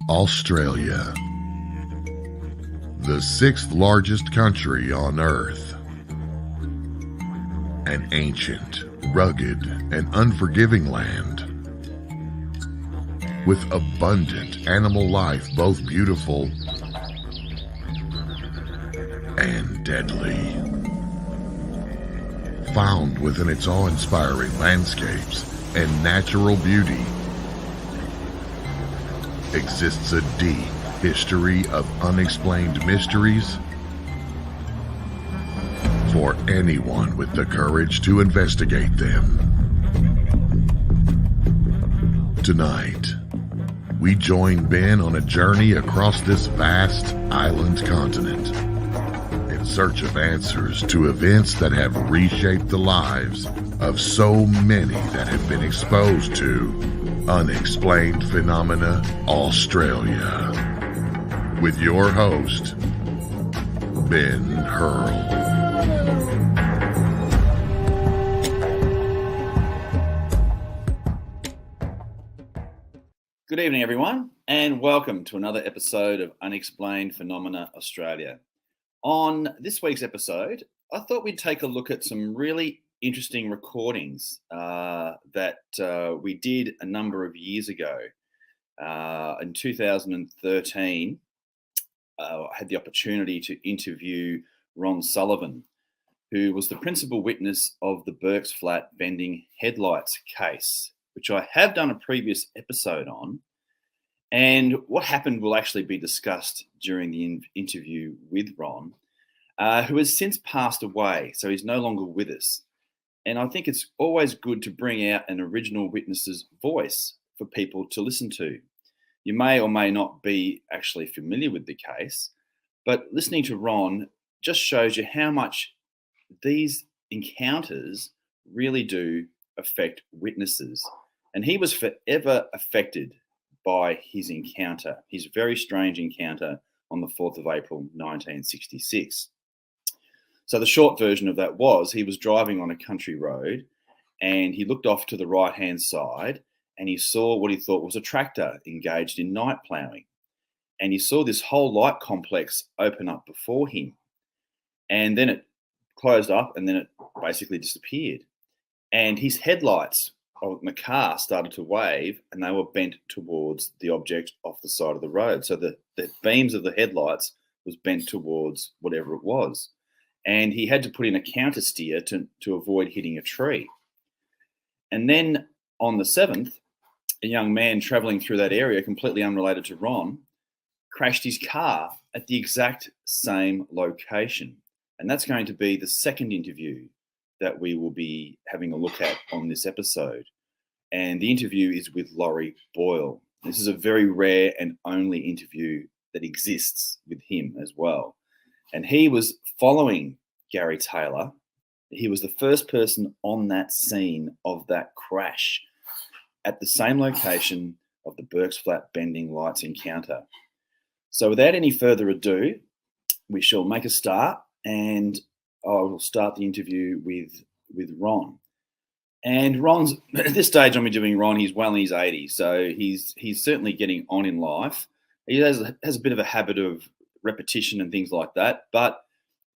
Australia, the sixth largest country on Earth. An ancient, rugged, and unforgiving land with abundant animal life, both beautiful and deadly. Found within its awe-inspiring landscapes and natural beauty exists a deep history of unexplained mysteries for anyone with the courage to investigate them. Tonight, we join Ben on a journey across this vast island continent in search of answers to events that have reshaped the lives of so many that have been exposed to Unexplained Phenomena Australia, with your host, Ben Hurl. Good evening, everyone, and welcome to another episode of Unexplained Phenomena Australia. On this week's episode, I thought we'd take a look at some really interesting recordings that we did a number of years ago. In 2013, I had the opportunity to interview Ron Sullivan, who was the principal witness of the Burke's flat bending headlights case, which I have done a previous episode on. And what happened will actually be discussed during the interview with Ron, who has since passed away, so he's no longer with us. And I think it's always good to bring out an original witness's voice for people to listen to. You may or may not be actually familiar with the case, but listening to Ron just shows you how much these encounters really do affect witnesses. And he was forever affected by his encounter, his very strange encounter on the 4th of April, 1966. So the short version of that was he was driving on a country road and he looked off to the right-hand side and he saw what he thought was a tractor engaged in night ploughing. And he saw this whole light complex open up before him. And then it closed up and then it basically disappeared. And his headlights of the car started to wave and they were bent towards the object off the side of the road. So the beams of the headlights was bent towards whatever it was. And he had to put in a counter steer to avoid hitting a tree. And then on the 7th, a young man traveling through that area, completely unrelated to Ron, crashed his car at the exact same location. And that's going to be the second interview that we will be having a look at on this episode. And the interview is with Lawrie Boyle. This is a very rare and only interview that exists with him as well. And he was following Gary Taylor. He was the first person on that scene of that crash at the same location of the Burke's flat bending lights encounter. So without any further ado, we shall make a start and I will start the interview with Ron. And Ron's, at this stage I'm doing Ron, he's well in his 80s, so he's certainly getting on in life. He has a bit of a habit of repetition and things like that, but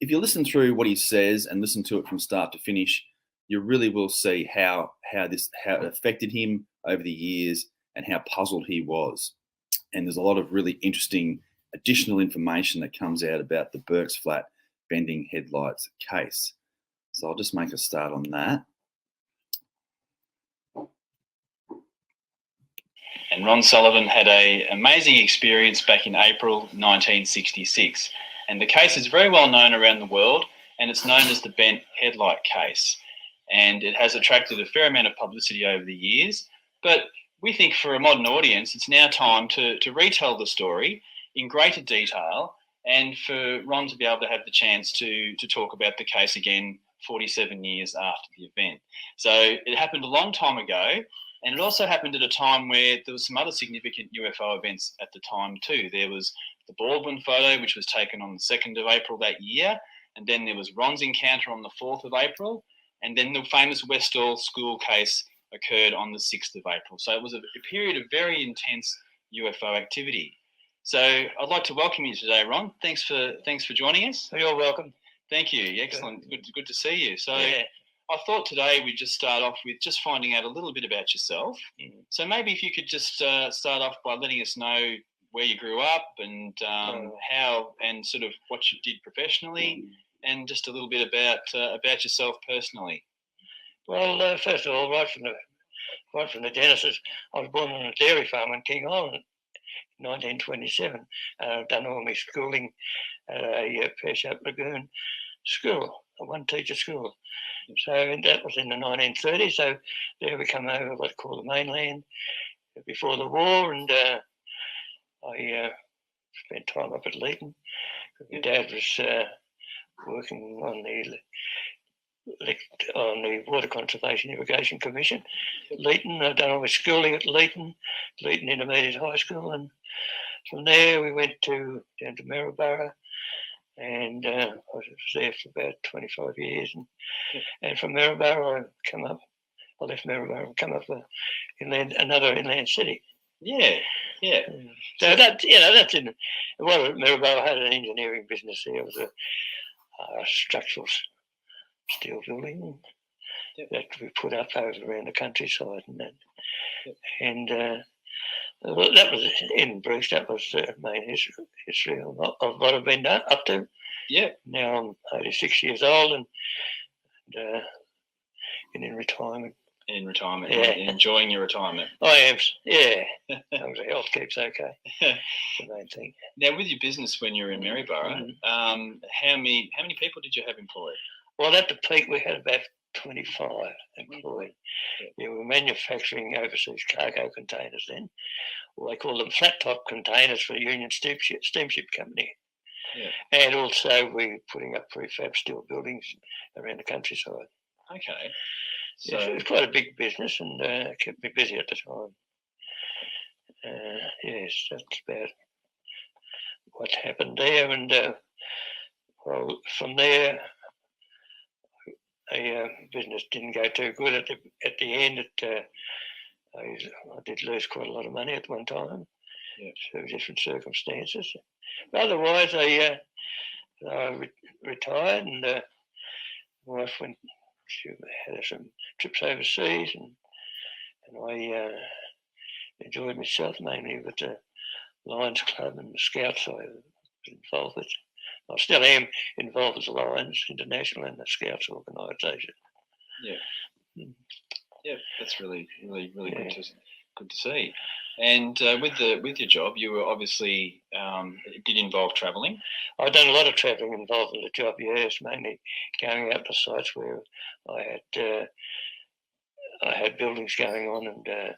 if you listen through what he says and listen to it from start to finish, you really will see how it affected him over the years and how puzzled he was. And there's a lot of really interesting additional information that comes out about the Burke's flat bending headlights case. So I'll just make a start on that. And Ron Sullivan had an amazing experience back in April 1966. And the case is very well known around the world, and it's known as the bent headlight case. And it has attracted a fair amount of publicity over the years. But we think for a modern audience, it's now time to retell the story in greater detail and for Ron to be able to have the chance to talk about the case again 47 years after the event. So it happened a long time ago, and it also happened at a time where there was some other significant UFO events at the time too. There was the Baldwin photo, which was taken on the 2nd of April that year, and then there was Ron's encounter on the 4th of April, and then the famous Westall school case occurred on the 6th of April. So it was a period of very intense UFO activity. So I'd like to welcome you today, Ron. Thanks for joining us. You're welcome. Thank you. Excellent. Good to see you. So Yeah. I thought today we'd just start off with just finding out a little bit about yourself. So maybe if you could just start off by letting us know where you grew up and how and sort of what you did professionally, and just a little bit about yourself personally. Well, first of all, right from the genesis, I was born on a dairy farm in King Island in 1927. I've done all my schooling at a Pearshap Lagoon school, a one-teacher school. So that was in the 1930s. So there we come over what's called the mainland before the war, and I spent time up at Leeton. My dad was working on the Water Conservation Irrigation Commission at Leeton. I've done all my schooling at Leeton Intermediate High School, and from there we went down to Maryborough, and I was there for about 25 years. And from Maryborough I left Maryborough and come up for another inland city. Yeah. So that's in. Well, Maryborough had an engineering business there. It was a structural steel building that we put up over around the countryside and that. And that was in brief. That was the main history of what I've been up to. Yeah. Now I'm 86 years old and in retirement. In retirement, yeah. Enjoying your retirement. I am, yeah. As long as the health keeps okay. That's the main thing. Now, with your business when you were in Maryborough, how many people did you have employed? Well, at the peak we had about 25 employed. Yeah, we were manufacturing overseas cargo containers then. Well, they called them flat top containers for the Union Steamship Company. Yeah. And also we were putting up prefab steel buildings around the countryside. Okay. So it was quite a big business and kept me busy at the time. Yes, that's about what happened there. And well, from there, business didn't go too good at the end. I did lose quite a lot of money at one time, through different circumstances. But otherwise, I retired, and my wife went. She had some trips overseas, and I enjoyed myself mainly with the Lions Club and the Scouts I was involved with. I still am involved with the Lions International and the Scouts organisation. Yeah. Yeah, that's really good to see. And with your job, you were obviously it did involve travelling. I've done a lot of travelling involved in the job. Yes, mainly going out to sites where I had buildings going on and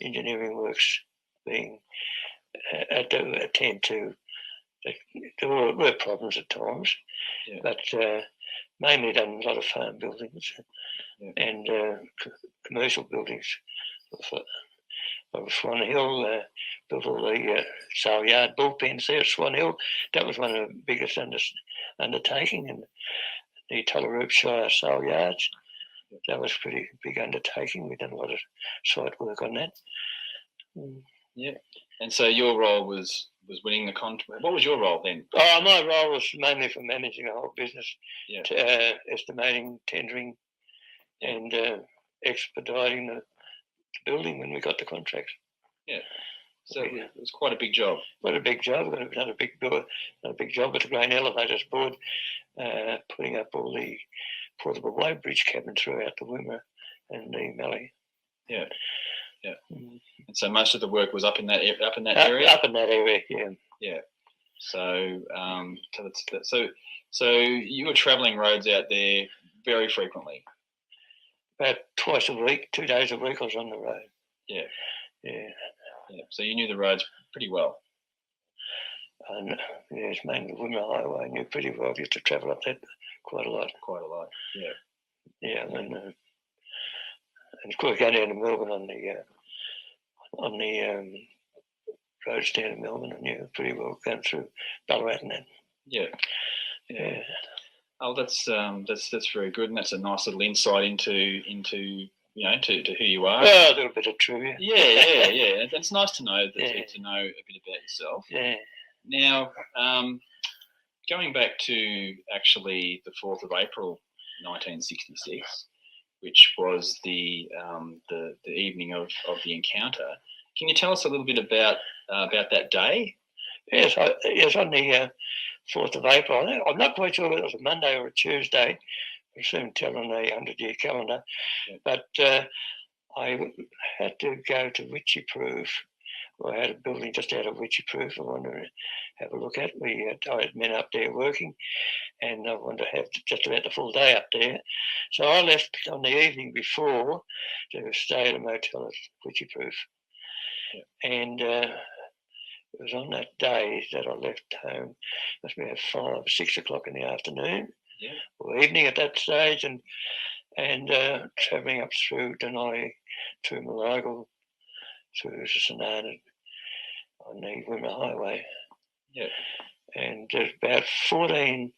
engineering works being to attend to. There were problems at times, but mainly done a lot of farm buildings and commercial buildings. Swan Hill, built all the sale yard bullpens there at Swan Hill. That was one of the biggest undertaking, and the Tullaroop Shire sale yards. That was a pretty big undertaking. We've done a lot of site work on that. Yeah, and so your role was winning the contract. What was your role then? Oh, my role was mainly for managing the whole business, estimating, tendering, and expediting the building when we got the contracts. Yeah. So it was quite a big job. Quite a big job. We've done a big job with the Grain Elevators Board, putting up all the portable weighbridge cabins throughout the Wimmera and the Mallee. Yeah. And so most of the work was up in that area. Up in that area, yeah. Yeah. So so you were travelling roads out there very frequently. About twice a week, 2 days a week I was on the road. Yeah. Yeah. So you knew the roads pretty well. And it's mainly the Wimmera Highway. I knew pretty well. I used to travel up that quite a lot. Yeah. Yeah, and of course going down to Melbourne on the roads down to Melbourne, I knew pretty well going through Ballarat and that. Yeah. Oh, that's very good, and that's a nice little insight into to who you are. Oh, a little bit of trivia. Yeah. It's nice to know to know a bit about yourself. Yeah. Now, going back to actually the 4th of April, 1966, which was the evening of the encounter. Can you tell us a little bit about that day? Yes, on the 4th of April. I'm not quite sure whether it was a Monday or a Tuesday. We'll soon tell on the 100-year calendar. Yeah. But I had to go to Witchyproof. I had a building just out of Witchyproof I wanted to have a look at. I had men up there working, and I wanted to have just about the full day up there. So I left on the evening before to stay at a motel at Witchyproof. Yeah. And it was on that day that I left home. It must be about 5 or 6 o'clock in the afternoon, or evening at that stage, and travelling up through Denali, through Malagal, through Sanana on the Wimmera Highway. Yeah. And there's about 14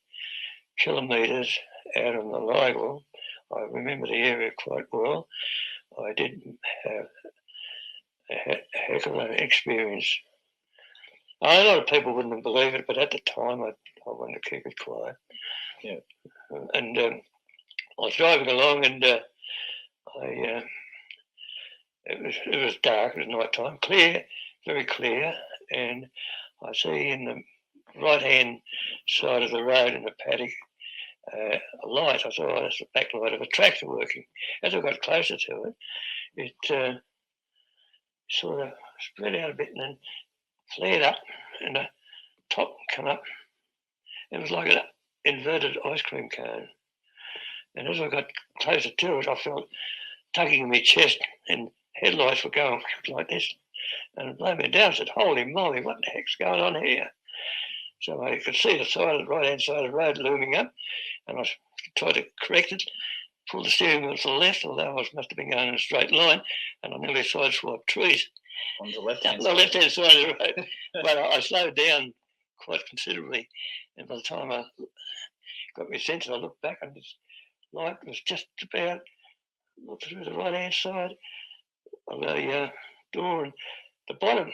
kilometres out of Malagal. I remember the area quite well. I did have a heck of an experience. A lot of people wouldn't believe it, but at the time I wanted to keep it quiet. Yeah. And I was driving along, and it was dark. It was night time, clear, very clear, and I see in the right-hand side of the road in the paddock a light. I thought, that's the back light of a tractor working. As I got closer to it, it sort of spread out a bit and then flared up, and the top came up. It was like an inverted ice cream cone. And as I got closer to it, I felt tugging in my chest, and headlights were going like this. And it blew me down. I said, holy moly, what the heck's going on here? So I could see the right-hand side of the road looming up, and I tried to correct it, pull the steering wheel to the left, although I must have been going in a straight line, and I nearly sideswiped trees. On the left-hand side? The left-hand side of the road. But I slowed down quite considerably, and by the time I got my sense, I looked back, and this light was just about through the right-hand side of the door, and the bottom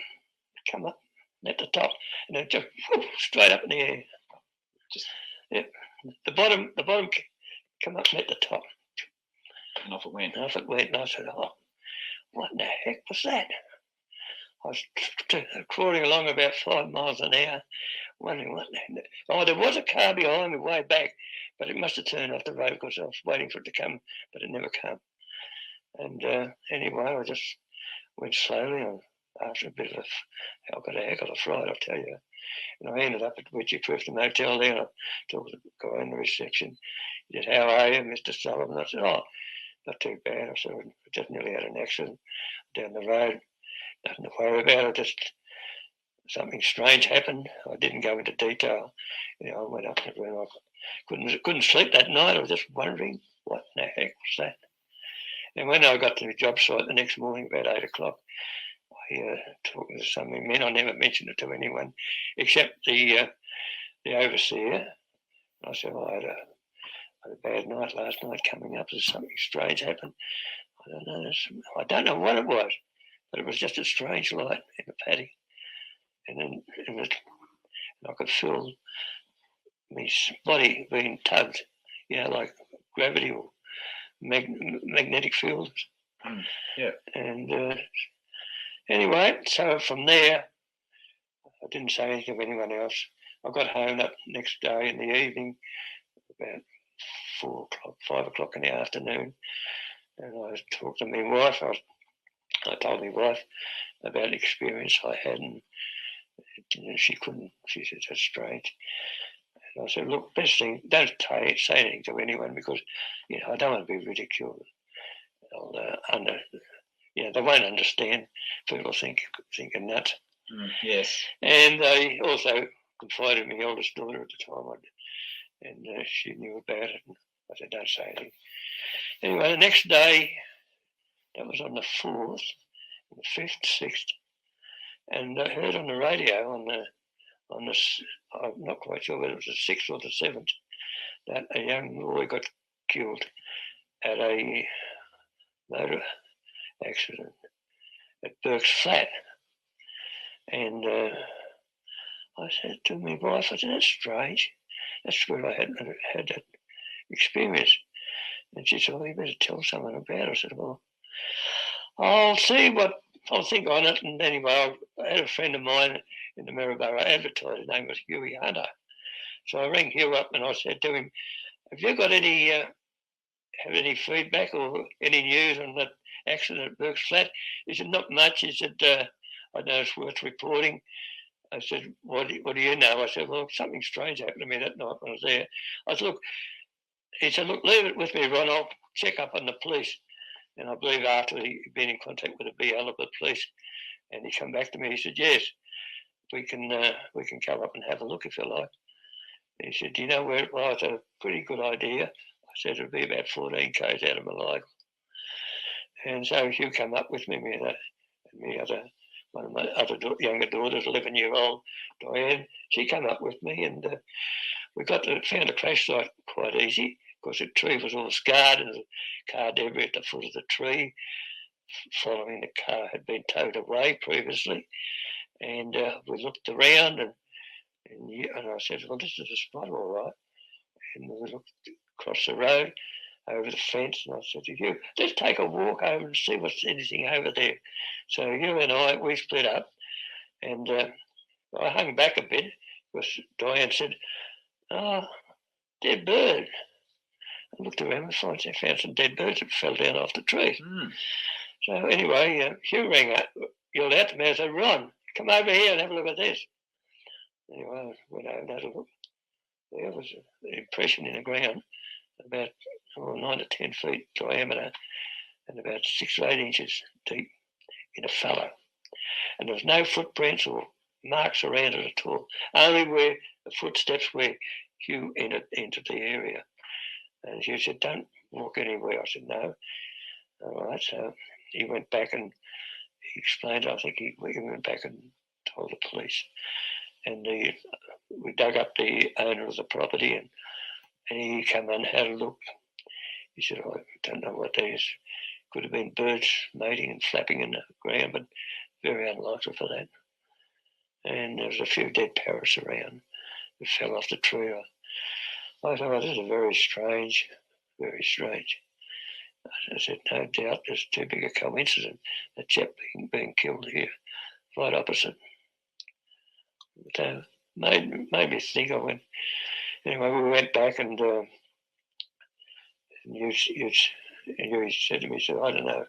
come up at the top, and then just straight up in the air. The bottom come up and at the top. And off it went. And I said, oh, what in the heck was that? I was crawling along about 5 miles an hour, wondering what the heck. Oh, there was a car behind me way back, but it must have turned off the road because I was waiting for it to come, but it never came. And anyway, I just went slowly on. After a bit of I got a heck of a fright, I'll tell you. And I ended up at Witchyproof, the motel there, and I talked to the guy in the reception. He said, how are you, Mr. Sullivan? I said, oh, not too bad. I said, I just nearly had an accident down the road. Nothing to worry about. Something strange happened. I didn't go into detail. I went up to the room. I couldn't sleep that night. I was just wondering, what in the heck was that? And when I got to the job site the next morning, about 8 o'clock, talking to some men. I never mentioned it to anyone except the overseer. I said, well, I had a bad night last night coming up. There's something strange happened. I don't know what it was, but it was just a strange light in the paddock. And then I could feel my body being tugged, like gravity or magnetic fields. Yeah. And anyway, so from there, I didn't say anything to anyone else. I got home that next day in the evening, about 4 o'clock, 5 o'clock in the afternoon, and I talked to my wife. I told my wife about the experience I had, and she said, that's strange. And I said, look, best thing, don't say anything to anyone because, I don't want to be ridiculed. They won't understand. People think I'm nuts. Yes. And they also confided in my eldest daughter at the time, and she knew about it. And I said, don't say anything. Anyway, the next day, that was on the 4th, the 5th, 6th, and I heard on the radio on the I'm not quite sure whether it was the 6th or the 7th, that a young boy got killed at a motor accident at Burke's flat. And I said to my wife, I said, that's strange. That's where I had that experience. And she said, well, you better tell someone about it. I said, well, I'll think on it. And anyway, I had a friend of mine in the Maryborough Advertiser. His name was Huey Hunter. So I rang Hugh up and I said to him, have you got any feedback or any news on that accident at Burke's flat? He said, not much. He said, I know it's worth reporting. I said, what do you know? I said, well, something strange happened to me that night when I was there. I said, look, he said, look, leave it with me, Ron. I'll check up on the police. And I believe after he'd been in contact with the BL of the police, and he come back to me, he said, yes, we can come up and have a look if you like. And he said, do you know where it was? I said, a pretty good idea. I said, it'll be about 14 k's out of Malika. And so Hugh come up with me, one of my other younger daughters, 11-year-old Diane. She came up with me, and we found the crash site quite easy because the tree was all scarred and the car debris at the foot of the tree, following the car had been towed away previously. And we looked around, and I said, well, this is a spot, all right. And we looked across the road, over the fence, and I said to Hugh, let's take a walk over and see what's anything over there. So Hugh and we split up, and I hung back a bit because Diane said, oh, dead bird. I looked around and found some dead birds that fell down off the tree. Mm. So anyway, Hugh rang up, yelled out to me, I said, Ron, come over here and have a look at this. Anyway, I went over and had a look. There was an impression in the ground, about 9 to 10 feet diameter and about 6 to 8 inches deep in a fallow. And there was no footprints or marks around it at all, only where the footsteps where Hugh entered the area. And Hugh said, don't walk anywhere. I said, no. All right, so he went back and he explained, I think he went back and told the police. And we dug up the owner of the property, and he came and had a look. He said, I don't know what that is. Could have been birds mating and flapping in the ground, but very unlikely for that. And there was a few dead parrots around that fell off the tree. I thought, this is very strange, very strange. I said, no doubt there's too big a coincidence, the chap being killed here, right opposite. So made me think. Anyway, we went back and you said to me, so I don't know,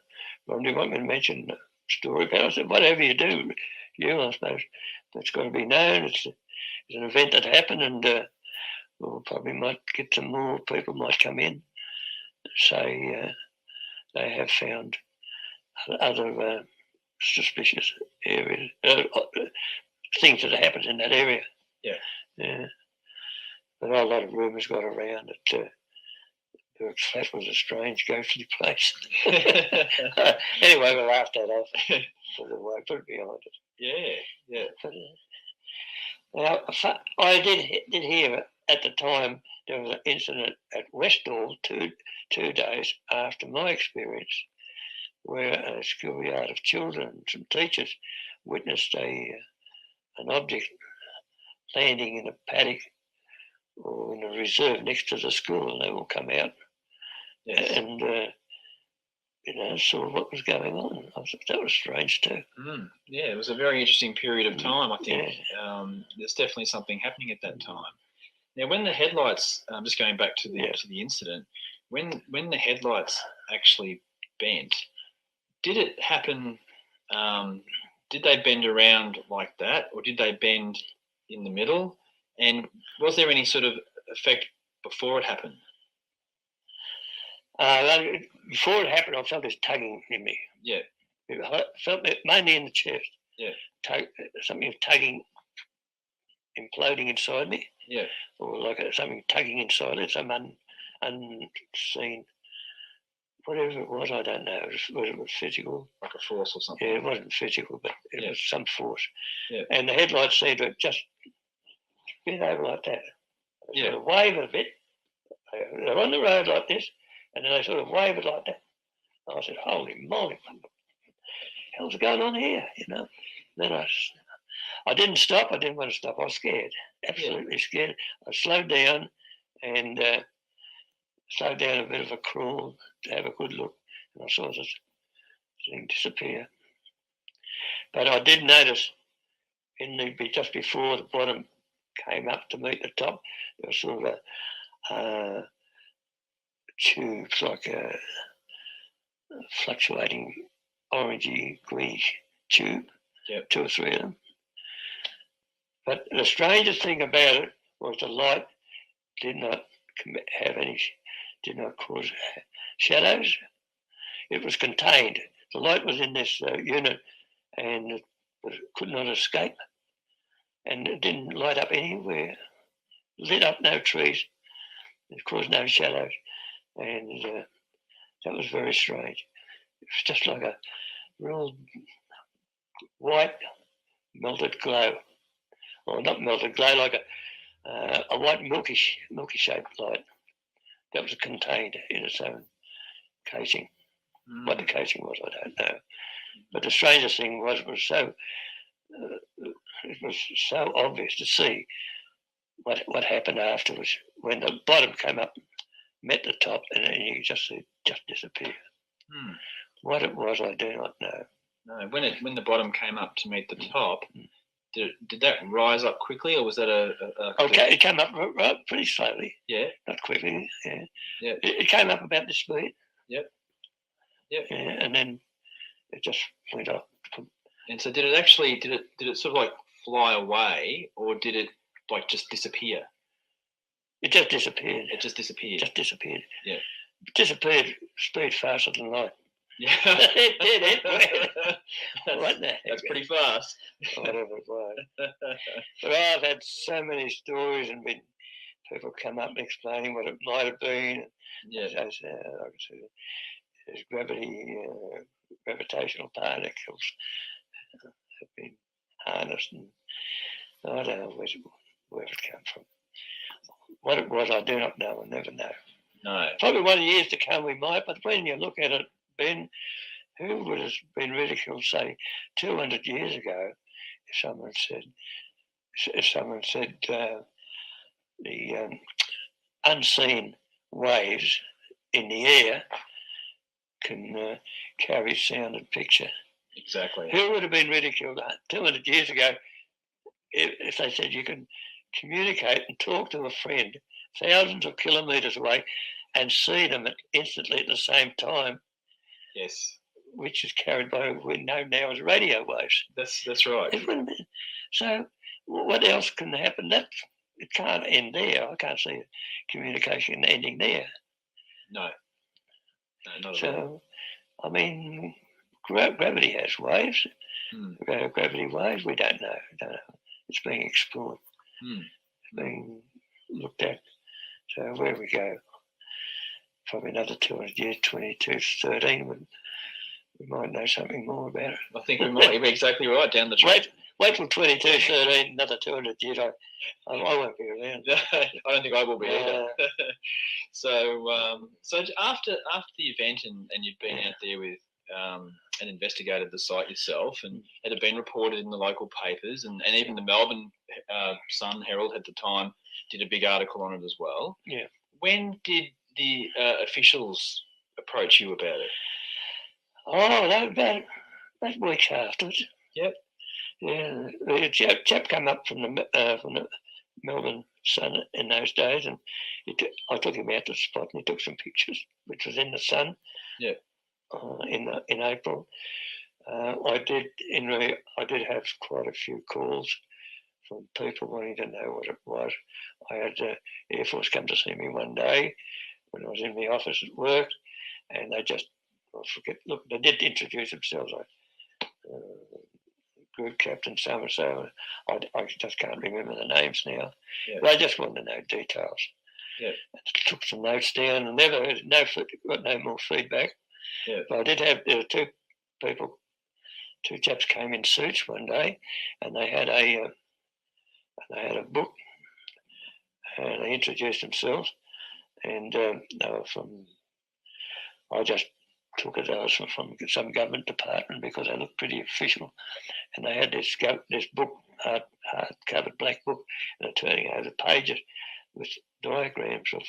Ron, do you want me to mention the story about it? I said, whatever you do, I suppose that's got to be known. It's an event that happened, and we'll probably might get some more people might come in and say they have found other suspicious areas, things that happened in that area. Yeah. But a lot of rumours got around that Burke's flat was a strange, ghostly place. Anyway, we laughed that off. Put it behind it. Yeah. But, now, I did hear at the time there was an incident at Westall 2 days after my experience, where a schoolyard of children and some teachers witnessed an object landing in a paddock or in a reserve next to the school, and they all come out and saw what was going on. I thought that was strange too. Yeah, it was a very interesting period of time. I think there's definitely something happening at that time. Now, when the headlights, just going back to the incident, when the headlights actually bent, did it happen? Did they bend around like that, or did they bend in the middle? And was there any sort of effect before it happened? Before it happened, I felt this tugging in me. Yeah. I felt it mainly in the chest. Yeah. Something tugging, imploding inside me. Yeah. Or like something tugging inside it, some unseen, whatever it was, I don't know. It was physical. Like a force or something? Yeah, it wasn't physical, but it was some force. Yeah. And the headlights seemed to just bend over like that. They sort of wave a bit. They're on the road like this, and then they sort of wave it like that. And I said, holy moly, what the hell's going on here, Then I didn't stop. I didn't want to stop. I was scared, absolutely scared. I slowed down and slowed down a bit of a crawl to have a good look, and I saw this thing disappear. But I did notice just before the bottom came up to meet the top, there was sort of a tube, like a fluctuating orangey greenish tube. Yep. 2 or 3 of them. But the strangest thing about it was the light did not cause shadows. It was contained. The light was in this unit, and it could not escape. And it didn't light up anywhere. Lit up no trees. It caused no shadows. And that was very strange. It was just like a real white melted glow. Or not melted glow, like a white milky shaped light that was contained in its own casing. What the casing was, I don't know. But the strangest thing was it was so obvious to see what happened afterwards when the bottom came up, met the top, and then you just see it just disappear. What it was, I do not know. No, when the bottom came up to meet the top, did that rise up quickly, or was that Okay, it came up right pretty slowly. Yeah. Not quickly. Yeah. Yeah. It came up about this speed. Yep. Yeah, and then it just went up. And so, did it sort of like fly away, or did it like just disappear? It just disappeared. It just disappeared. Just disappeared. Yeah. Disappeared speed faster than light. Yeah. It did. What the heck? That's pretty fast. Whatever it was. But I've had so many stories and people come up and explaining what it might have been. Yeah. Like I said, there's gravitational particles have been harnessed, and I don't know where it came from. What it was, I do not know. I'll never know. No. Probably one of the years to come we might, but when you look at it, Ben, who would have been ridiculed, say, 200 years ago, if someone said the unseen waves in the air can carry sound and picture. Exactly. Who would have been ridiculed 200 years ago if they said you can communicate and talk to a friend thousands of kilometres away and see them instantly at the same time? Yes. Which is carried by what we know now as radio waves. That's right. So what else can happen? It can't end there. I can't see communication ending there. No. No, not so, at all. I mean, gravity has waves. Gravity waves, we don't know. It's being explored. It's being looked at. So where we go? Probably another 200 years, 2213, we might know something more about it. I think we might. You're exactly right, down the track. Wait till 2213, another 200 years. I won't be around. I don't think I will be either. So after the event and you'd been out there with and investigated the site yourself, and it had been reported in the local papers, and even the Melbourne Sun Herald at the time did a big article on it as well. Yeah. When did the officials approach you about it? Oh, about weeks afterwards. Yep. Yeah, the chap came up from the Melbourne Sun in those days, and I took him out to the spot, and he took some pictures, which was in the Sun. Yeah. In April, I did have quite a few calls from people wanting to know what it was. I had Air Force come to see me one day when I was in the office at work, and they just they did introduce themselves. Group captain so and so. I just can't remember the names now. Yeah. But I just wanted to know details. Yeah. Took some notes down and got no more feedback. Yeah. But there were two chaps came in suits one day, and they had a book, and they introduced themselves, and they were from. I just took it as from some government department because they looked pretty official, and they had this book hard-covered black book, and turning over pages with diagrams of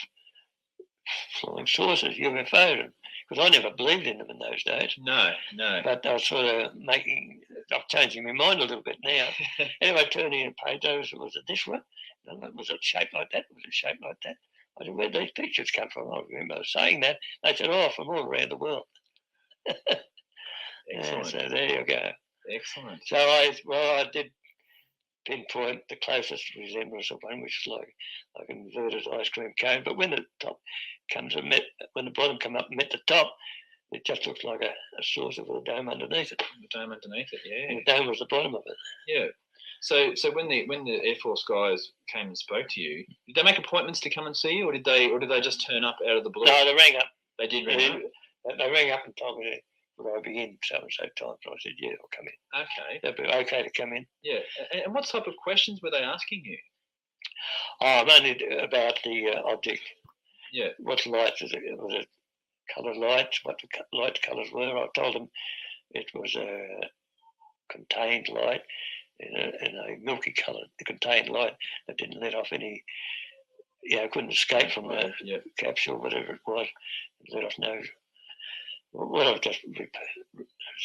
flying saucers, UFOs, because I never believed in them in those days. No. But I was sort of I'm changing my mind a little bit now. Anyway, turning in pages, was it this one? Was it shaped like that? Was it shaped like that? I said, where'd these pictures come from? I remember saying that. They said, oh, from all around the world. Excellent. So there you go. Excellent. So I did pinpoint the closest resemblance of one, which is like an inverted ice cream cone. But when the top when the bottom come up and met the top, it just looks like a saucer with a dome underneath it. The dome underneath it, yeah. And the dome was the bottom of it. Yeah. So when the Air Force guys came and spoke to you, did they make appointments to come and see you, or did they just turn up out of the blue? No, they rang up. They did ring up. They rang up and told me would I be in so and so time. So I said, yeah, I'll come in. Okay. That'd be okay to come in. Yeah. And what type of questions were they asking you? Oh, mainly about the object. Yeah. What lights was it? Coloured lights? What the light colours were? I told them it was a contained light in a milky coloured contained light that didn't let off any. Couldn't escape from the capsule, whatever it was. Let off no. What I've just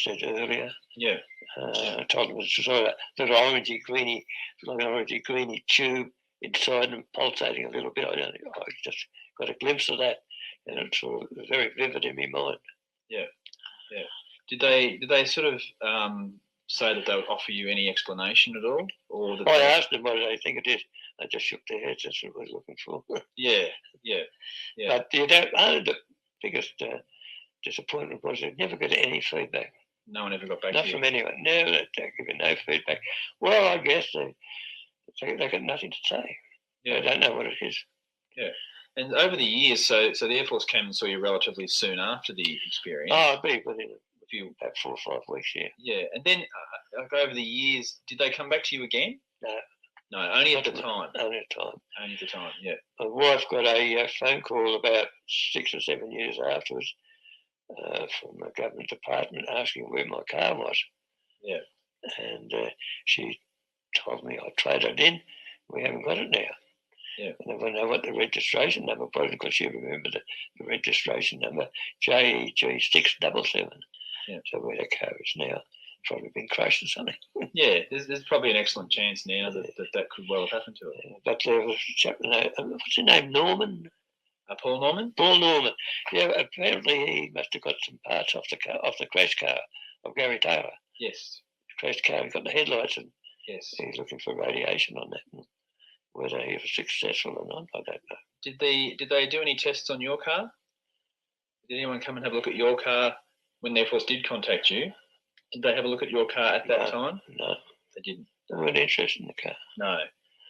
said earlier. Yeah. I told them it's sort of an orangey greeny, like an orangey greeny tube inside and pulsating a little bit. I just got a glimpse of that, and it's sort of very vivid in my mind. Yeah. Did they sort of say that they would offer you any explanation at all, or that I asked them what they think it is. They just shook their heads. That's what I was looking for. Yeah. But the biggest disappointment was they never got any feedback. No one ever got back Not to you? from anyone. No, they give you no feedback. Well, I guess they got nothing to say. Yeah. They don't know what it is. Yeah. And over the years, so the Air Force came and saw you relatively soon after the experience. Oh, I'd be within about 4 or 5 weeks, yeah. Yeah. And then over the years, did they come back to you again? No, only at the time. Only at the time. Only at the time, yeah. My wife got a phone call about 6 or 7 years afterwards from a government department asking where my car was. Yeah. And she told me I traded it in. We haven't got it now. Yeah. And I don't know what the registration number was because she remembered the registration number, JEG677. Yeah. So where the car is now, probably been crushed or something. Yeah, there's probably an excellent chance now that could well have happened to it. But there was a chap, what's his name, Norman? Paul Norman? Paul Norman. Yeah, apparently he must have got some parts off the crash car of Gary Taylor. Yes. Crash car, he got the headlights and yes, he's looking for radiation on that. And whether he was successful or not, I don't know. Did they do any tests on your car? Did anyone come and have a look at your car when the Air Force did contact you? Did they have a look at your car at that time? No. They didn't. They weren't interested in the car. No.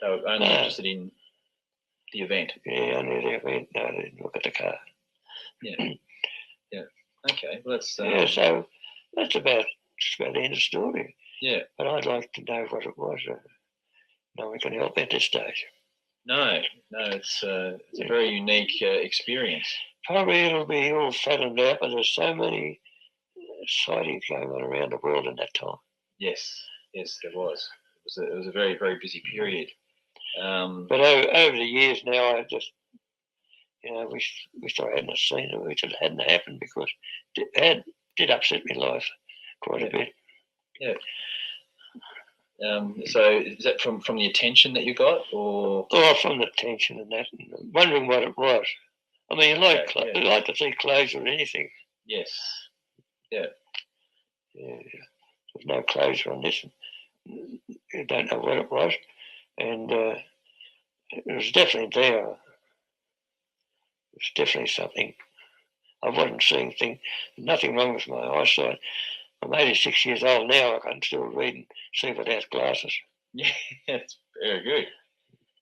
They were only interested in the event. Yeah, only the event. No, they didn't look at the car. Yeah. Yeah. Okay. Well, that's yeah, so that's just about the end of the story. Yeah. But I'd like to know what it was. No one can help at this stage. No, it's a very unique experience. Probably it'll be all fattened out, but there's so many sightings going on around the world in that time. Yes, there was. It was a very, very busy period. But over the years now, I just, wish I hadn't seen it, which it hadn't happened because it did upset my life quite a bit. Yeah. So is that from the attention that you got, or? Oh, from the attention and that, and wondering what it was. I mean, you like to see closure or anything. Yes. Yeah. Yeah. There's no closure on this. You don't know what it was, and it was definitely there. It was definitely something. I wasn't seeing things. Nothing wrong with my eyesight. I'm 86 years old now. I can still read and see without glasses. Yeah, that's very good.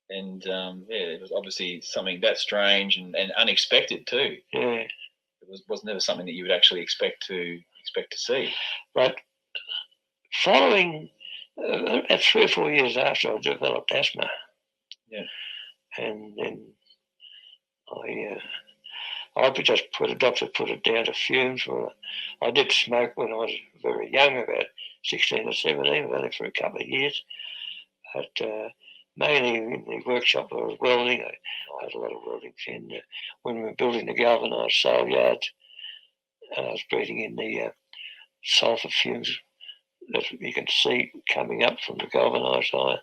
And it was obviously something that strange and unexpected too. Yeah, it was never something that you would actually expect to see. But following about 3 or 4 years after, I developed asthma. Yeah, and then I just the doctor put it down to fumes. Well, I did smoke when I was very young, about 16 or 17, only for a couple of years. But mainly in the workshop, I was welding. I had a lot of welding. And when we were building the galvanised sail yards, I was breathing in the sulphur fumes that you can see coming up from the galvanised iron.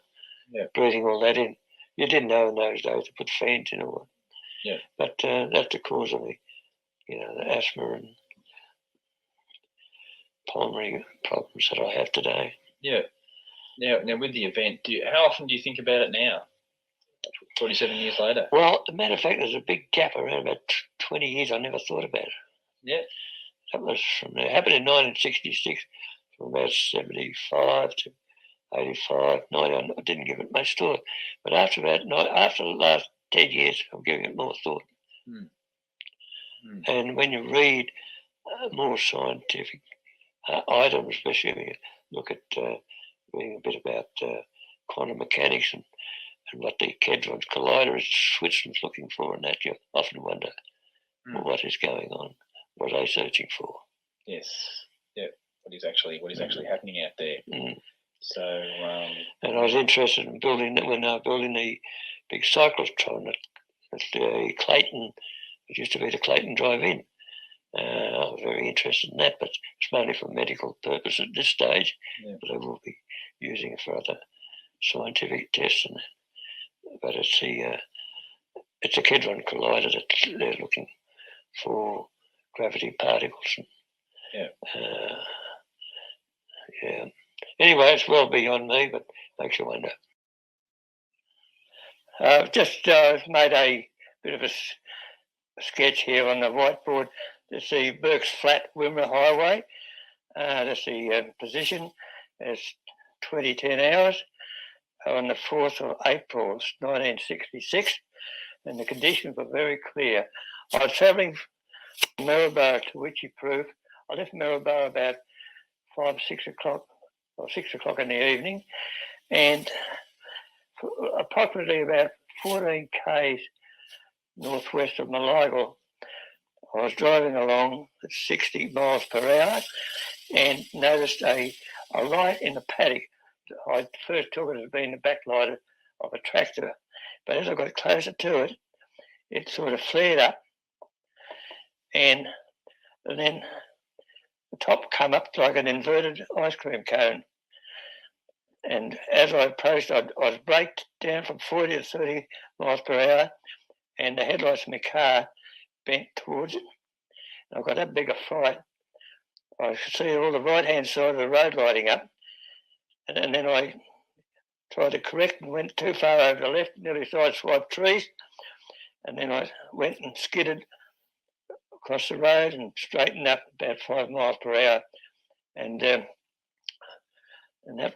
Yeah. Breathing all that in. You didn't know in those days to put fans in or what. Yeah. But that's the cause of the asthma and pulmonary problems that I have today. Yeah. Now with the event, how often do you think about it now? 47 years later. Well, as a matter of fact, there's a big gap around about 20 years. I never thought about it. Yeah. That was it happened in 1966, from about 75 to 85, 90. I didn't give it much thought. But after the last 10 years, I'm giving it more thought. And when you read more scientific items, especially when you look at reading a bit about quantum mechanics and what the Hadron Collider is Switzerland's looking for, and that you often wonder what is going on, what are they searching for? Yes. Yeah. What is actually happening out there? So. And I was interested in building that when they were building the big cyclotron at the Clayton. It used to be the Clayton Drive-In. I was very interested in that, but it's mainly for medical purpose at this stage. Yeah. But they will be using it for other scientific tests and that. But it's a Hadron Collider that they're looking for gravity particles. Yeah. Yeah. Anyway, it's well beyond me, but makes you wonder. I've just made a bit of a sketch here on the whiteboard. That's the Burke's Flat Wimmera Highway. That's the position. It's 2010 hours on the 4th of April 1966, and the conditions were very clear. I was travelling from Maryborough to Witchy-Proof. I left Maryborough about 5, 6 o'clock, or 6 o'clock in the evening, and approximately about 14 k's northwest of Malagal, I was driving along at 60 miles per hour and noticed a light in the paddock. I first took it as being the backlight of a tractor, but as I got closer to it, it sort of flared up, and then the top come up like an inverted ice cream cone. And as I approached, I was braked down from 40 to 30 miles per hour, and the headlights of my car bent towards it. And I got that big a fright. I could see all the right-hand side of the road lighting up, and then I tried to correct and went too far over the left, nearly sideswiped trees, and then I went and skidded across the road and straightened up about 5 miles per hour, and that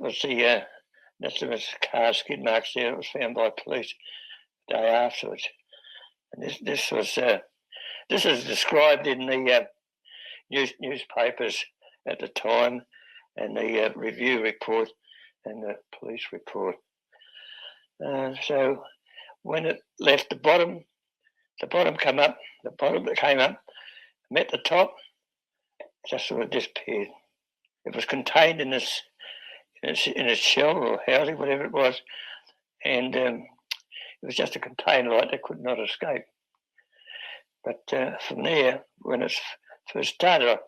was that's the car skid marks there. It was found by police the day afterwards. And this is described in the newspapers at the time, and the review report and the police report. So when it left the bottom came up, met the top, just sort of disappeared. It was contained in its shell or housing, whatever it was, and it was just a contained light that could not escape. But from there, when it first started,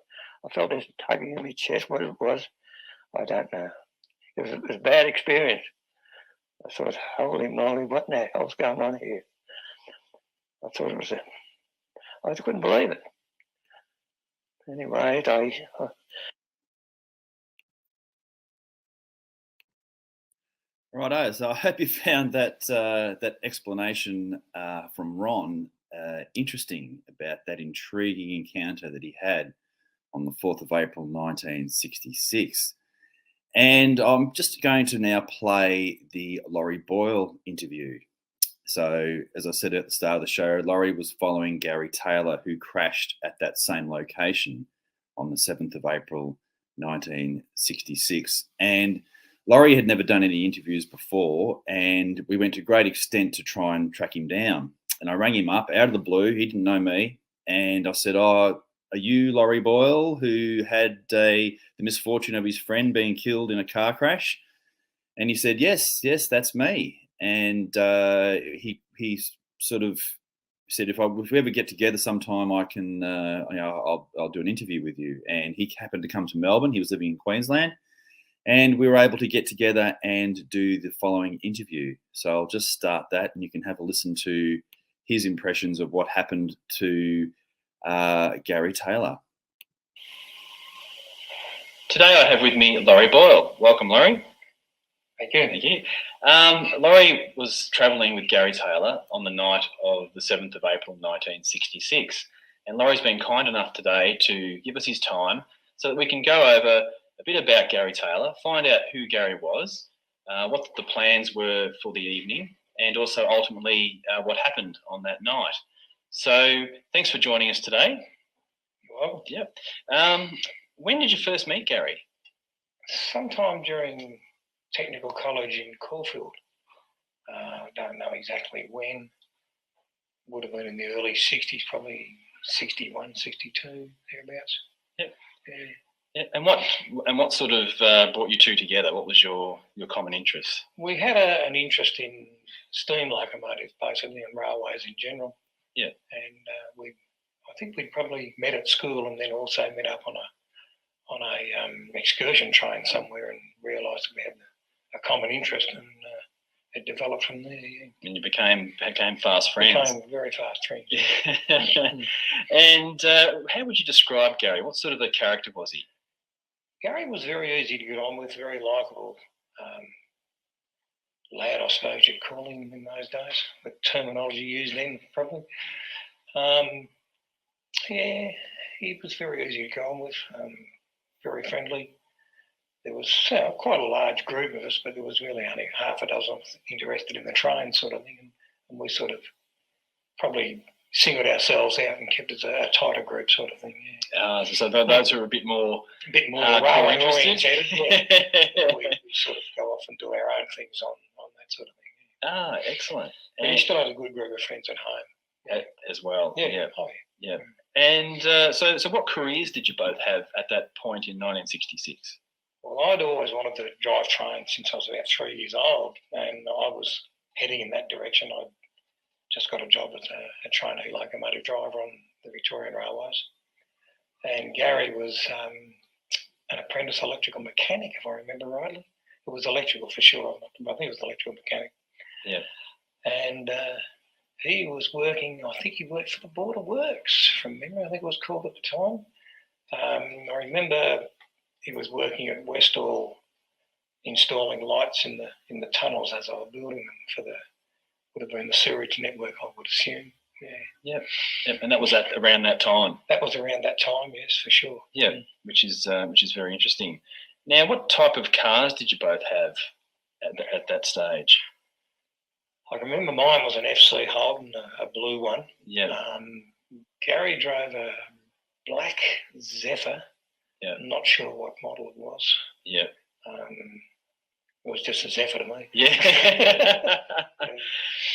I felt this tugging in my chest. What it was, I don't know. It was a bad experience. I thought, holy moly, what in the hell's going on here? I thought it was I just couldn't believe it. Anyway, Righto, so I hope you found that explanation from Ron interesting about that intriguing encounter that he had on the 4th of April 1966. And I'm just going to now play the Lawrie Boyle interview. So, as I said at the start of the show, Lawrie was following Gary Taylor, who crashed at that same location on the 7th of April 1966. And Lawrie had never done any interviews before, and we went to great extent to try and track him down. And I rang him up out of the blue. He didn't know me. And I said, "Oh, are you Lawrie Boyle, who had the misfortune of his friend being killed in a car crash?" And he said, yes, that's me. And he sort of said, if we ever get together sometime, I can, I'll do an interview with you. And he happened to come to Melbourne. He was living in Queensland. And we were able to get together and do the following interview. So I'll just start that, and you can have a listen to his impressions of what happened to Gary Taylor. Today I have with me Lawrie Boyle. Welcome, Lawrie. Thank you. Thank you. Lawrie was travelling with Gary Taylor on the night of the 7th of April 1966. And Laurie's been kind enough today to give us his time so that we can go over a bit about Gary Taylor, find out who Gary was, what the plans were for the evening, and also ultimately what happened on that night. So thanks for joining us today. Well, Yep. When did you first meet Gary? sometime during technical college in Caulfield. I don't know exactly when. Would have been in the early 60s, probably 61, 62, thereabouts. Yep. Yeah. Yeah. And what sort of brought you two together? What was your common interest? We had an interest in steam locomotives, basically, and railways in general. Yeah. And I think we'd probably met at school, and then also met up on a excursion train somewhere, and realised we had a common interest, and it developed from there. Yeah. And you became fast friends. Became very fast friends. And how would you describe Gary? What sort of a character was he? Gary was very easy to get on with, very likeable. Lad, I suppose you'd call him in those days, the terminology used then, probably. Yeah, he was very easy to get on with, very friendly. There was quite a large group of us, but there was really only half a dozen interested in the train sort of thing. And we sort of probably singled ourselves out and kept as a tighter group sort of thing. Yeah. So those who are a bit more railway interested. Yeah. we sort of go off and do our own things on that sort of thing. Excellent. But he still had a good group of friends at home. As well. Yeah. Yeah. And so what careers did you both have at that point in 1966? Well, I'd always wanted to drive trains since I was about 3 years old, and I was heading in that direction. I just got a job as a trainee locomotive driver on the Victorian Railways. And Gary was an apprentice electrical mechanic, if I remember rightly. It was electrical for sure. I think it was electrical mechanic. Yeah. And he was working, I think he worked for the Border Works, from memory, I think it was called at the time. I remember he was working at Westall, installing lights in the tunnels as I was building them would have been the sewerage network, I would assume. Yeah. Yep. And that was around that time. That was around that time, yes, for sure. Yeah, which is very interesting. Now, what type of cars did you both have at that stage? I remember mine was an FC Holden, a blue one. Yeah. Gary drove a black Zephyr. Yeah. I'm not sure what model it was. Yeah. It was just a Zephyr to me. Yeah.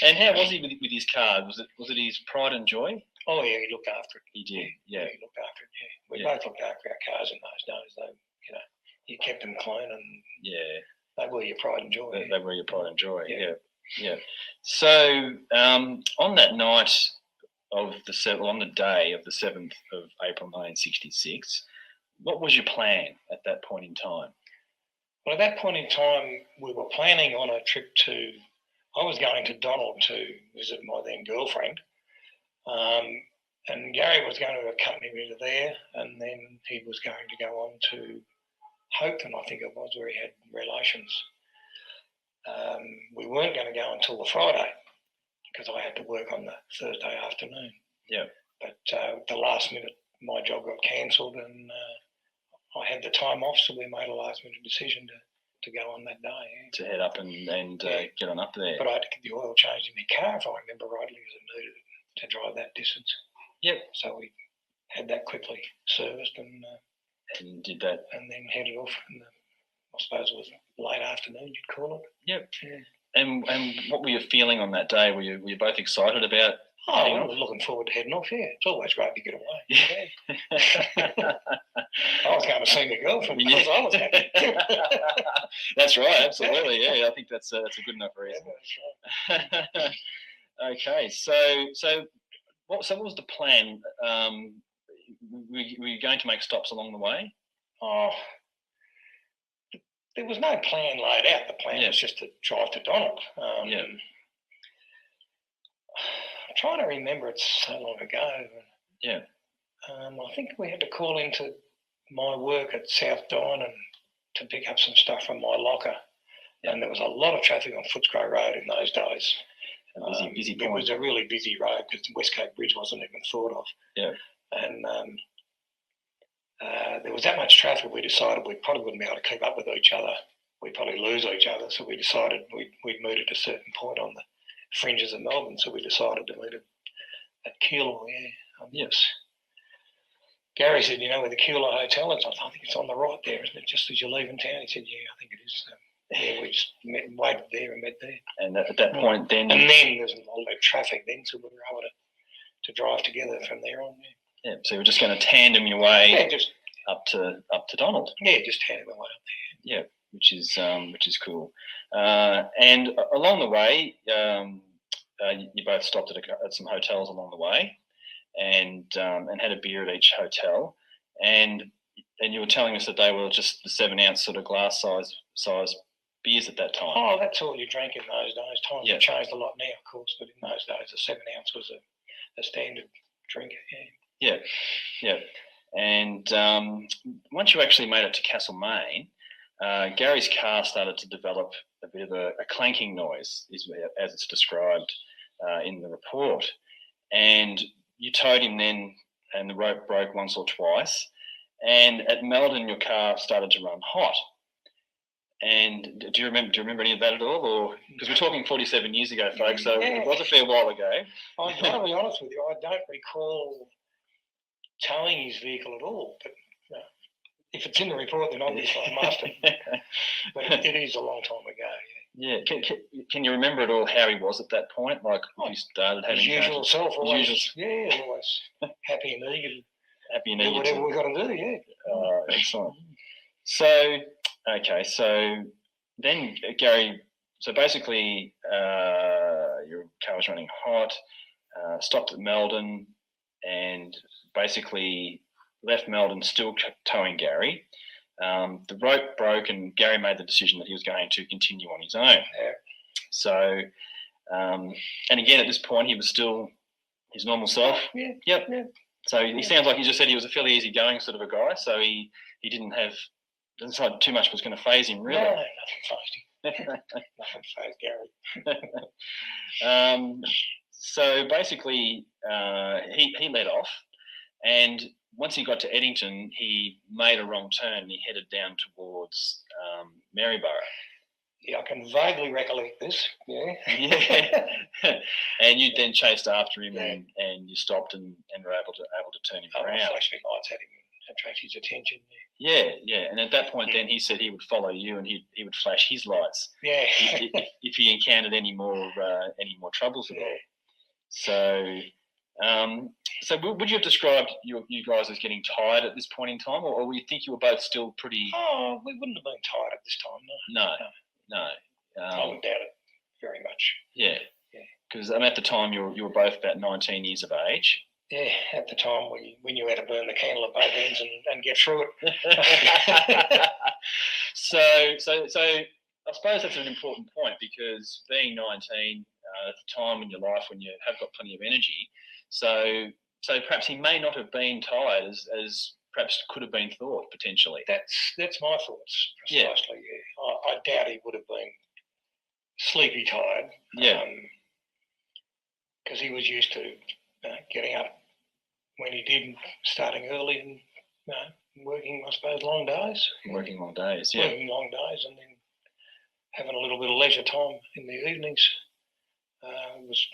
And how was he with his car? Was it his pride and joy? Oh yeah, he looked after it. He did. Yeah. He looked after it. Yeah. We both looked after our cars in those days, though. You kept them clean, and they were your pride and joy. They were your pride and joy. Yeah. So on that night on the day of the 7th of April 1966, what was your plan at that point in time? Well, at that point in time, we were planning on a trip I was going to Donald to visit my then girlfriend, and Gary was going to accompany me to there, and then he was going to go on to Hopeton, I think it was, where he had relations. We weren't going to go until the Friday because I had to work on the Thursday afternoon. Yeah. But at the last minute, my job got cancelled, and I had the time off, so we made a last minute decision to go on that day. Yeah. To head up and get on up there. But I had to get the oil changed in my car, if I remember rightly, because it needed it to drive that distance. Yep. So we had that quickly serviced and did that. And then headed off. I suppose it was late afternoon, you'd call it. Yep. Yeah. And what were you feeling on that day? Were you both excited about Oh, I was looking forward to heading off, yeah. It's always great to get away. Yeah. I was going to see my girlfriend because I was happy. That's right, absolutely, yeah. I think that's a good enough reason. Yeah, that's right. Okay, so what was the plan? Were you going to make stops along the way? Oh, there was no plan laid out. The plan was just to drive to Donald. I'm trying to remember, it's so long ago. Yeah. I think we had to call into my work at South Dynon to pick up some stuff from my locker. And there was a lot of traffic on Footscray Road in those days. Busy it was a really busy road because the West Cape Bridge wasn't even thought of. Yeah. And there was that much traffic, we decided we probably wouldn't be able to keep up with each other. We'd probably lose each other. So we decided we'd moved at a certain point on the fringes of Melbourne. So we decided to meet at Keilor, Yes. Gary said, where the Keilor Hotel is? I think it's on the right there, isn't it? Just as you're leaving town. He said, yeah, I think it is. We just waited there and met there. And at that point then... And then there's a lot of traffic then, so we were able to drive together from there on. Yeah, so you were just going to tandem your way just up to Donald. Yeah, just tandem my way up there. Yeah, which is cool. And along the way, you both stopped at some hotels along the way, and had a beer at each hotel, and you were telling us that they were just the 7-ounce sort of glass size beers at that time. Oh, that's all you drank in those days. Times have changed a lot now, of course, but in those days, a 7-ounce was a standard drink. Yeah. And once you actually made it to Castlemaine, Gary's car started to develop a bit of a clanking noise, as it's described in the report. And you towed him then, and the rope broke once or twice. And at Meldon, your car started to run hot. And do you remember any of that at all? Or because we're talking 47 years ago, folks, so it was a fair while ago. I'm going to be honest with you, I don't recall towing his vehicle at all. But if it's in the report, then obviously I must have. But it is a long time ago. Yeah. Can you remember at all how he was at that point? Like if you started having his usual self, always. Yeah, always happy and eager. Happy and eager. Do whatever we got to do. Yeah. Excellent. So. Okay, so then Gary, so basically your car was running hot, stopped at Meldon, and basically left Meldon still towing Gary. The rope broke and Gary made the decision that he was going to continue on his own. Yeah. So, and again at this point he was still his normal self. Yeah. Yep. Yeah. So he sounds like he just said he was a fairly easygoing sort of a guy, so he didn't have... Doesn't sound like too much was going to faze him, really. No, nothing fazed him. Nothing fazed Gary. So basically, he let off, and once he got to Eddington, he made a wrong turn and he headed down towards Maryborough. Yeah, I can vaguely recollect this. Yeah. Yeah. And you then chased after him, and you stopped and were able to turn him around. Flashing lights at him and attract his attention. Yeah. And at that point, then he said he would follow you, and he would flash his lights. Yeah. if he encountered any more troubles at all. So, would you have described you guys as getting tired at this point in time, or we think you were both still pretty? Oh, we wouldn't have been tired at this time. No. I would doubt it very much. Yeah. Because at the time you were both about 19 years of age. Yeah, at the time we knew how to burn the candle at both ends and get through it. So I suppose that's an important point, because being 19 at the time in your life when you have got plenty of energy, so perhaps he may not have been tired as perhaps could have been thought potentially. That's my thoughts precisely. Yeah. I doubt he would have been sleepy tired. Yeah. Because he was used to getting up when he did, starting early and working, I suppose, long days. Working long days, yeah. Working long days and then having a little bit of leisure time in the evenings. It was,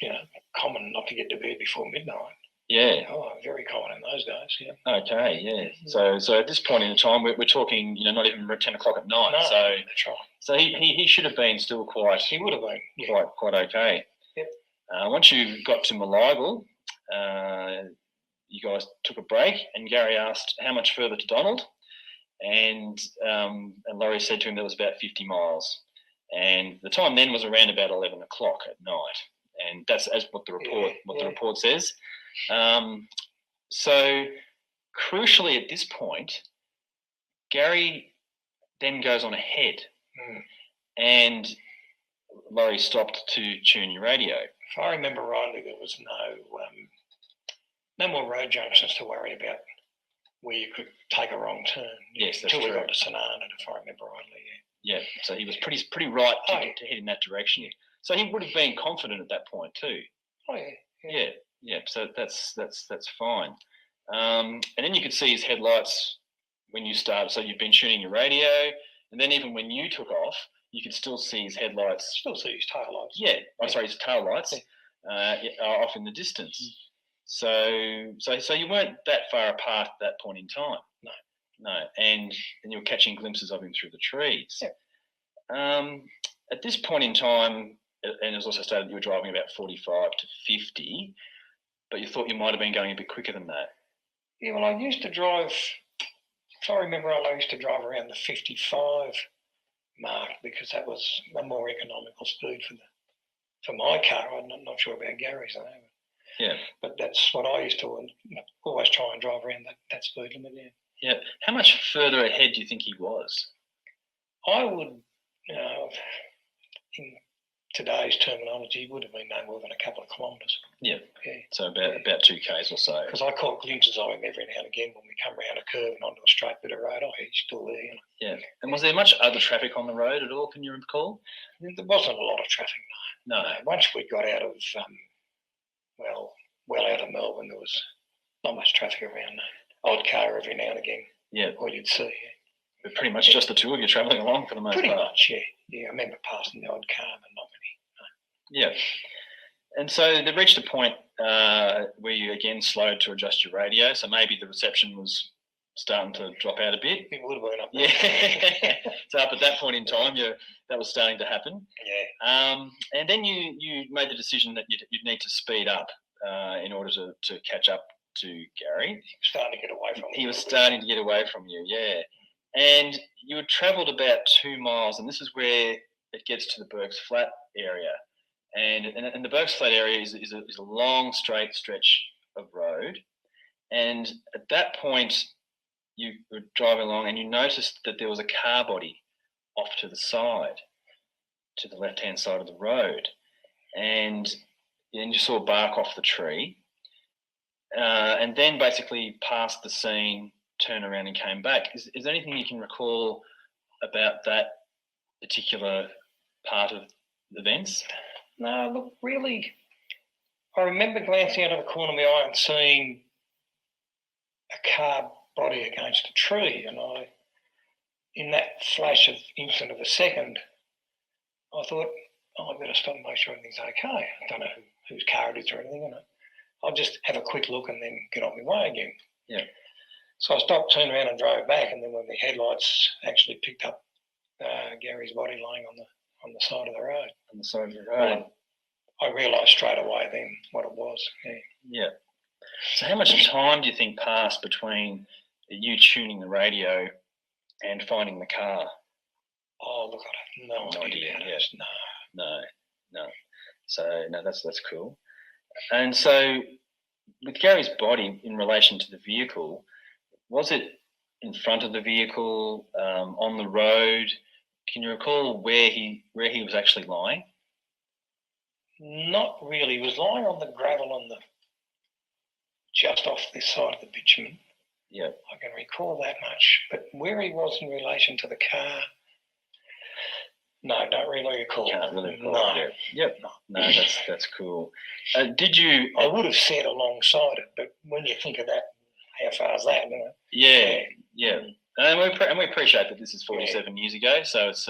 common not to get to bed before midnight. Yeah. Oh, very common in those days, yeah. Okay, yeah. So at this point in time, we're talking, not even 10 o'clock at night. No, so that's right. So he should have been still quite... He would have been. Quite okay. Yep. Once you got to Malibel, you guys took a break, and Gary asked how much further to Donald, and Lawrie said to him there was about 50 miles, and the time then was around about 11 o'clock at night, and that's as what the report says. So crucially at this point, Gary then goes on ahead, and Lawrie stopped to tune your radio. If I remember rightly, there was no more road junctions to worry about where you could take a wrong turn. Yes, that's until true. we got to St Arnaud, if I remember rightly. Yeah. So he was pretty right to head in that direction. So he would have been confident at that point too. Oh yeah. Yeah. So that's fine. And then you could see his headlights when you started. So you've been tuning your radio, and then even when you took off, you could still see his headlights. Still see his tail lights. Yeah. His tail lights off in the distance. So you weren't that far apart at that point in time. No. And you were catching glimpses of him through the trees. Yeah. At this point in time, and it was also stated that you were driving about 45 to 50, but you thought you might have been going a bit quicker than that. Yeah, well, I used to drive, if I remember, I used to drive around the 55 mark because that was a more economical speed for my car. I'm not sure about Gary's though. Yeah. But that's what I used to always try and drive around that speed limit, Yeah. How much further ahead do you think he was? I would, in today's terminology, would have been no more than a couple of kilometres. Yeah. So about 2 k's or so. Because I caught glimpses of him every now and again when we come around a curve and onto a straight bit of road. Oh, he's still there. Yeah. And was there much other traffic on the road at all? Can you recall? There wasn't a lot of traffic, no. Once we got out of, well out of Melbourne, there was not much traffic around. Odd car every now and again. Yeah. Or you'd see. But pretty much just the two of you travelling along for the most part. Pretty much, yeah. Yeah, I remember passing the odd car, but not many. No. Yeah. And so they reached a point where you again slowed to adjust your radio, so maybe the reception was starting to drop out a bit. It would have been up there. Yeah. So up at that point in time, that was starting to happen. Yeah. And then you made the decision that you'd need to speed up in order to catch up to Gary. He was starting to get away from you, yeah. And you had travelled about 2 miles, and this is where it gets to the Burke's Flat area. And the Burke's Flat area is a long, straight stretch of road. And at that point, you were driving along and you noticed that there was a car body off to the side, to the left-hand side of the road. And then you saw bark off the tree. And then basically passed the scene, turned around and came back. Is there anything you can recall about that particular part of the events? No, look, really, I remember glancing out of the corner of my eye and seeing a car body against a tree, and in that flash of instant of a second, I thought, I better stop and make sure everything's okay. I don't know whose car it is or anything, I'll just have a quick look and then get on my way again. Yeah. So I stopped, turned around and drove back, and then when the headlights actually picked up Gary's body lying on the side of the road. On the side of the road. I realised straight away then what it was. Yeah. So how much time do you think passed between you tuning the radio and finding the car? Oh, look, I have no idea. Yes. No. So no, that's cool. And so with Gary's body in relation to the vehicle, was it in front of the vehicle, on the road? Can you recall where he was actually lying? Not really. He was lying on the gravel just off this side of the bitumen. Yeah. I can recall that much. But where he was in relation to the car, no, don't really recall. Can't really recall. No. Yep. No, that's cool. Did you? I would have said alongside it, but when you think of that, how far is that? Yeah. And we appreciate that this is 47 years ago, so it's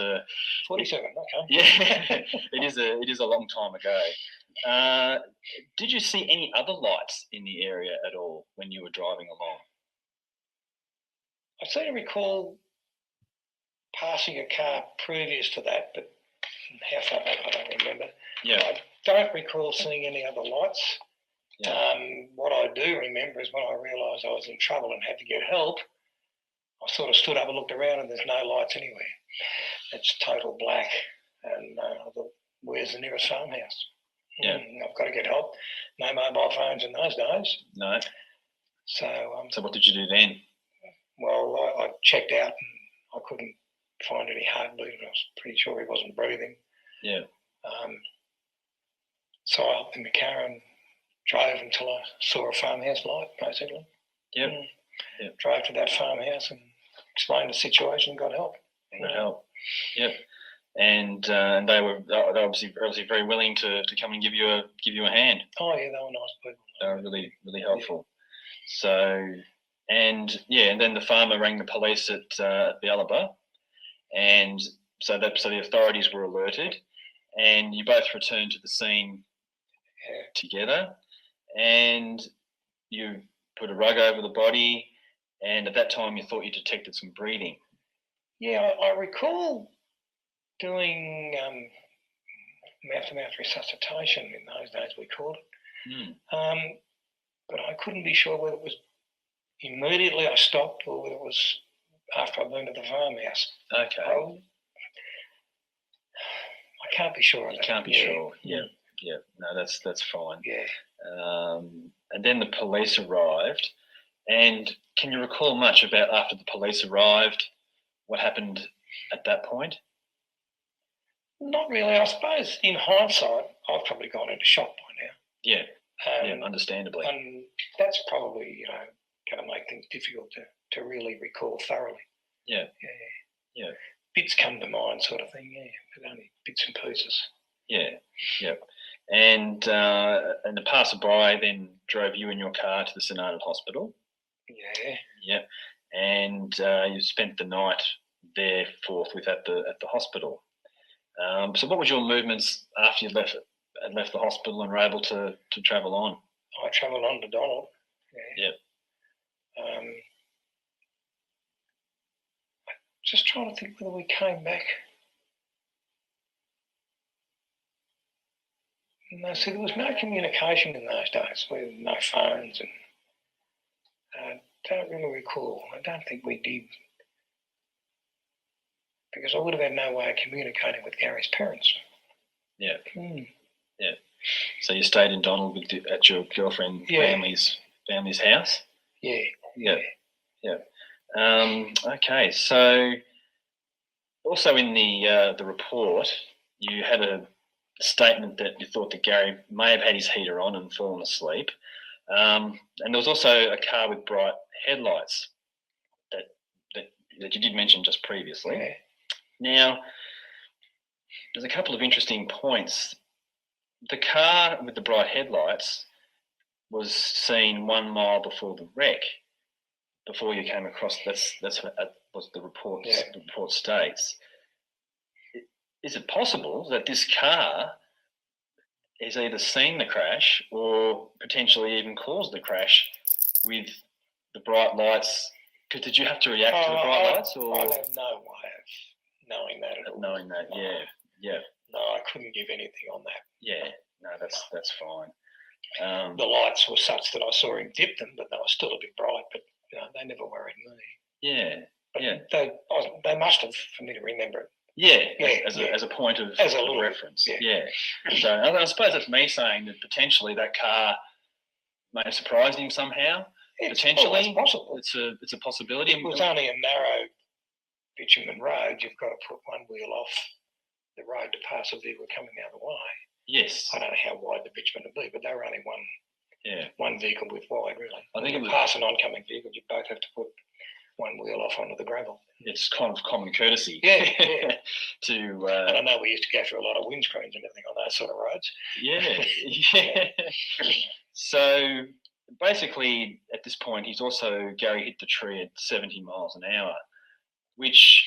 47. Okay. Yeah, it is a long time ago. Did you see any other lights in the area at all when you were driving along? I seem to recall passing a car previous to that, but how far back I don't remember. Yeah. don't recall seeing any other lights. Yeah. What I do remember is when I realised I was in trouble and had to get help, I sort of stood up and looked around and there's no lights anywhere. It's total black. And I thought, where's the nearest farmhouse? Yeah. I've got to get help. No mobile phones in those days. No. So what did you do then? Well, I checked out and I couldn't find any heartbeat. I was pretty sure he wasn't breathing. Yeah. So I hopped in the car and drove until I saw a farmhouse light, basically. Yep. Drove to that farmhouse and explained the situation and got help. Got help. Yep. And they were obviously very willing to come and give you a hand. Oh yeah, they were nice people. They were really helpful. So and then the farmer rang the police at Bialaba, and so the authorities were alerted, and you both returned to the scene together, and you put a rug over the body, and at that time you thought you detected some breathing. Yeah, I recall doing mouth-to-mouth resuscitation in those days, we called it. But I couldn't be sure whether it was immediately I stopped or whether it was after I'd been to the farmhouse. Okay. I can't be sure. You can't be sure. Yeah. No, that's fine. Yeah. And then the police arrived. And can you recall much about after the police arrived, what happened at that point? Not really. I suppose in hindsight, I've probably gone into shock by now. Yeah. Understandably. And that's probably, going to make things difficult to really recall thoroughly. Yeah. Bits come to mind, sort of thing. Yeah, but only bits and pieces. Yeah. And the passerby then drove you in your car to the St Arnold Hospital. Yeah. And you spent the night there forthwith at the hospital. So what were your movements after you left the hospital and were able to travel on? I travelled on to Donald. Yeah. Just trying to think whether we came back. No, see, there was no communication in those days. We had no phones, and I don't really recall. I don't think we did, because I would have had no way of communicating with Gary's parents. Yeah. Yeah. So you stayed in Donald at your girlfriend family's house? Yeah. Okay. So also in the report, you had a statement that you thought that Gary may have had his heater on and fallen asleep. And there was also a car with bright headlights that you did mention just previously. Yeah. Now, there's a couple of interesting points. The car with the bright headlights was seen 1 mile before the wreck, before you came across. That's what the report states. Is it possible that this car has either seen the crash or potentially even caused the crash with the bright lights? Because did you have to react to the bright lights? Or? I have no way of knowing that at all. Knowing that, yeah. No, I couldn't give anything on that. Yeah, no, that's fine. The lights were such that I saw him dip them, but they were still a bit bright, but they never worried me. Yeah, But they must have, for me to remember it. As a point of reference. Yeah. So I suppose that's me saying that potentially that car may have surprised him somehow. Potentially, it's possible. It's a possibility. It was only a narrow bitumen road. You've got to put one wheel off the road to pass a vehicle coming the other way. Yes. I don't know how wide the bitumen would be, but they were only one vehicle width wide, really. I think it was pass an oncoming vehicle. You both have to put one wheel off onto the gravel. It's kind of common courtesy. Yeah. And I know we used to go through a lot of windscreens and everything on those sort of roads. Yeah. So basically, at this point, Gary hit the tree at 70 miles an hour, which,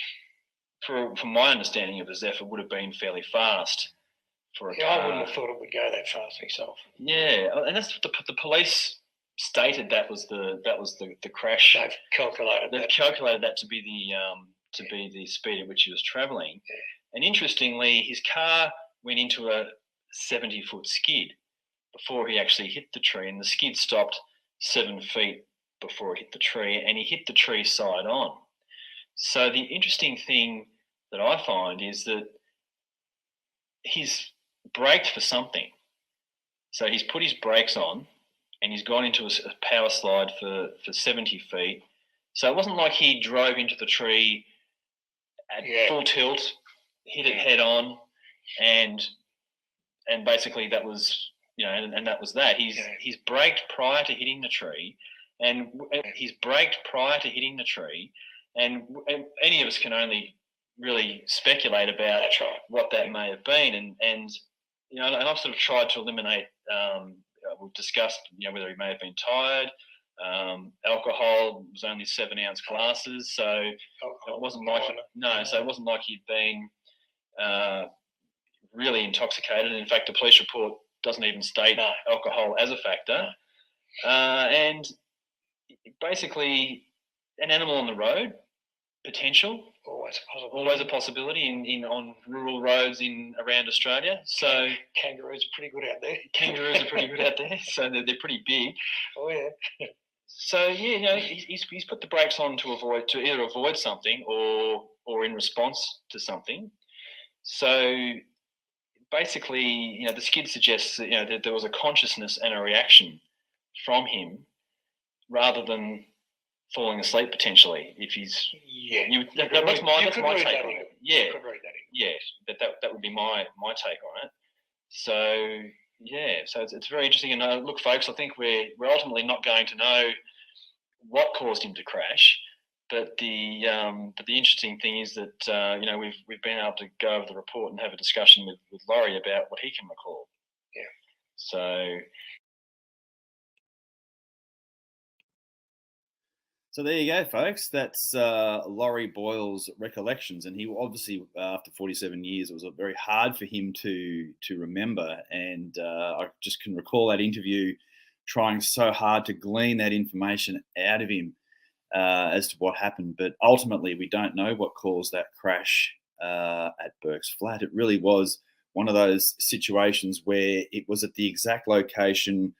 from my understanding of the Zephyr, would have been fairly fast for a car. I wouldn't have thought it would go that fast myself. Yeah, and that's what the police stated. That was the crash. They've calculated that to be the speed at which he was travelling. Yeah. And interestingly, his car went into a 70-foot skid before he actually hit the tree, and the skid stopped 7 feet before it hit the tree, and he hit the tree side on. So the interesting thing that I find is that he's braked for something. So he's put his brakes on and he's gone into a power slide for 70 feet. So it wasn't like he drove into the tree at full tilt, hit it head on, and basically that was, and that was that. He's braked prior to hitting the tree, and any of us can only really speculate about what that may have been, and I've sort of tried to eliminate. We've discussed, whether he may have been tired. Alcohol was only 7-ounce glasses, so it wasn't like So it wasn't like he'd been really intoxicated. In fact, the police report doesn't even state alcohol as a factor. And basically, an animal on the road, potential. Always a possibility on rural roads around Australia. So kangaroos are pretty good out there. So they're pretty big. Oh yeah. So he's put the brakes on to either avoid something or in response to something. So basically, the skid suggests that there was a consciousness and a reaction from him, rather than falling asleep potentially. If he's that's my take on it. Yeah, that would be my take on it. So so it's very interesting. And look, folks, I think we're ultimately not going to know what caused him to crash, but the interesting thing is that we've been able to go over the report and have a discussion with Lawrie about what he can recall. Yeah. So there you go, folks. That's Lawrie Boyle's recollections, and he obviously, after 47 years, it was very hard for him to remember. And I just can recall that interview, trying so hard to glean that information out of him as to what happened. But ultimately, we don't know what caused that crash at Burke's flat. It really was one of those situations where it was at the exact location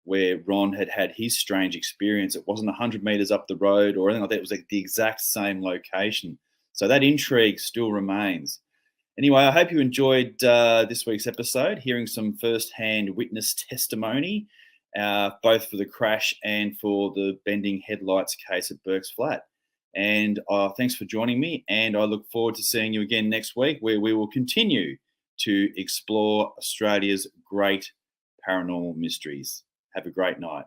where Ron had his strange experience. It wasn't 100 metres up the road or anything like that. It was like the exact same location. So that intrigue still remains. Anyway, I hope you enjoyed this week's episode, hearing some first-hand witness testimony, both for the crash and for the bending headlights case at Burke's flat. And thanks for joining me. And I look forward to seeing you again next week, where we will continue to explore Australia's great paranormal mysteries. Have a great night.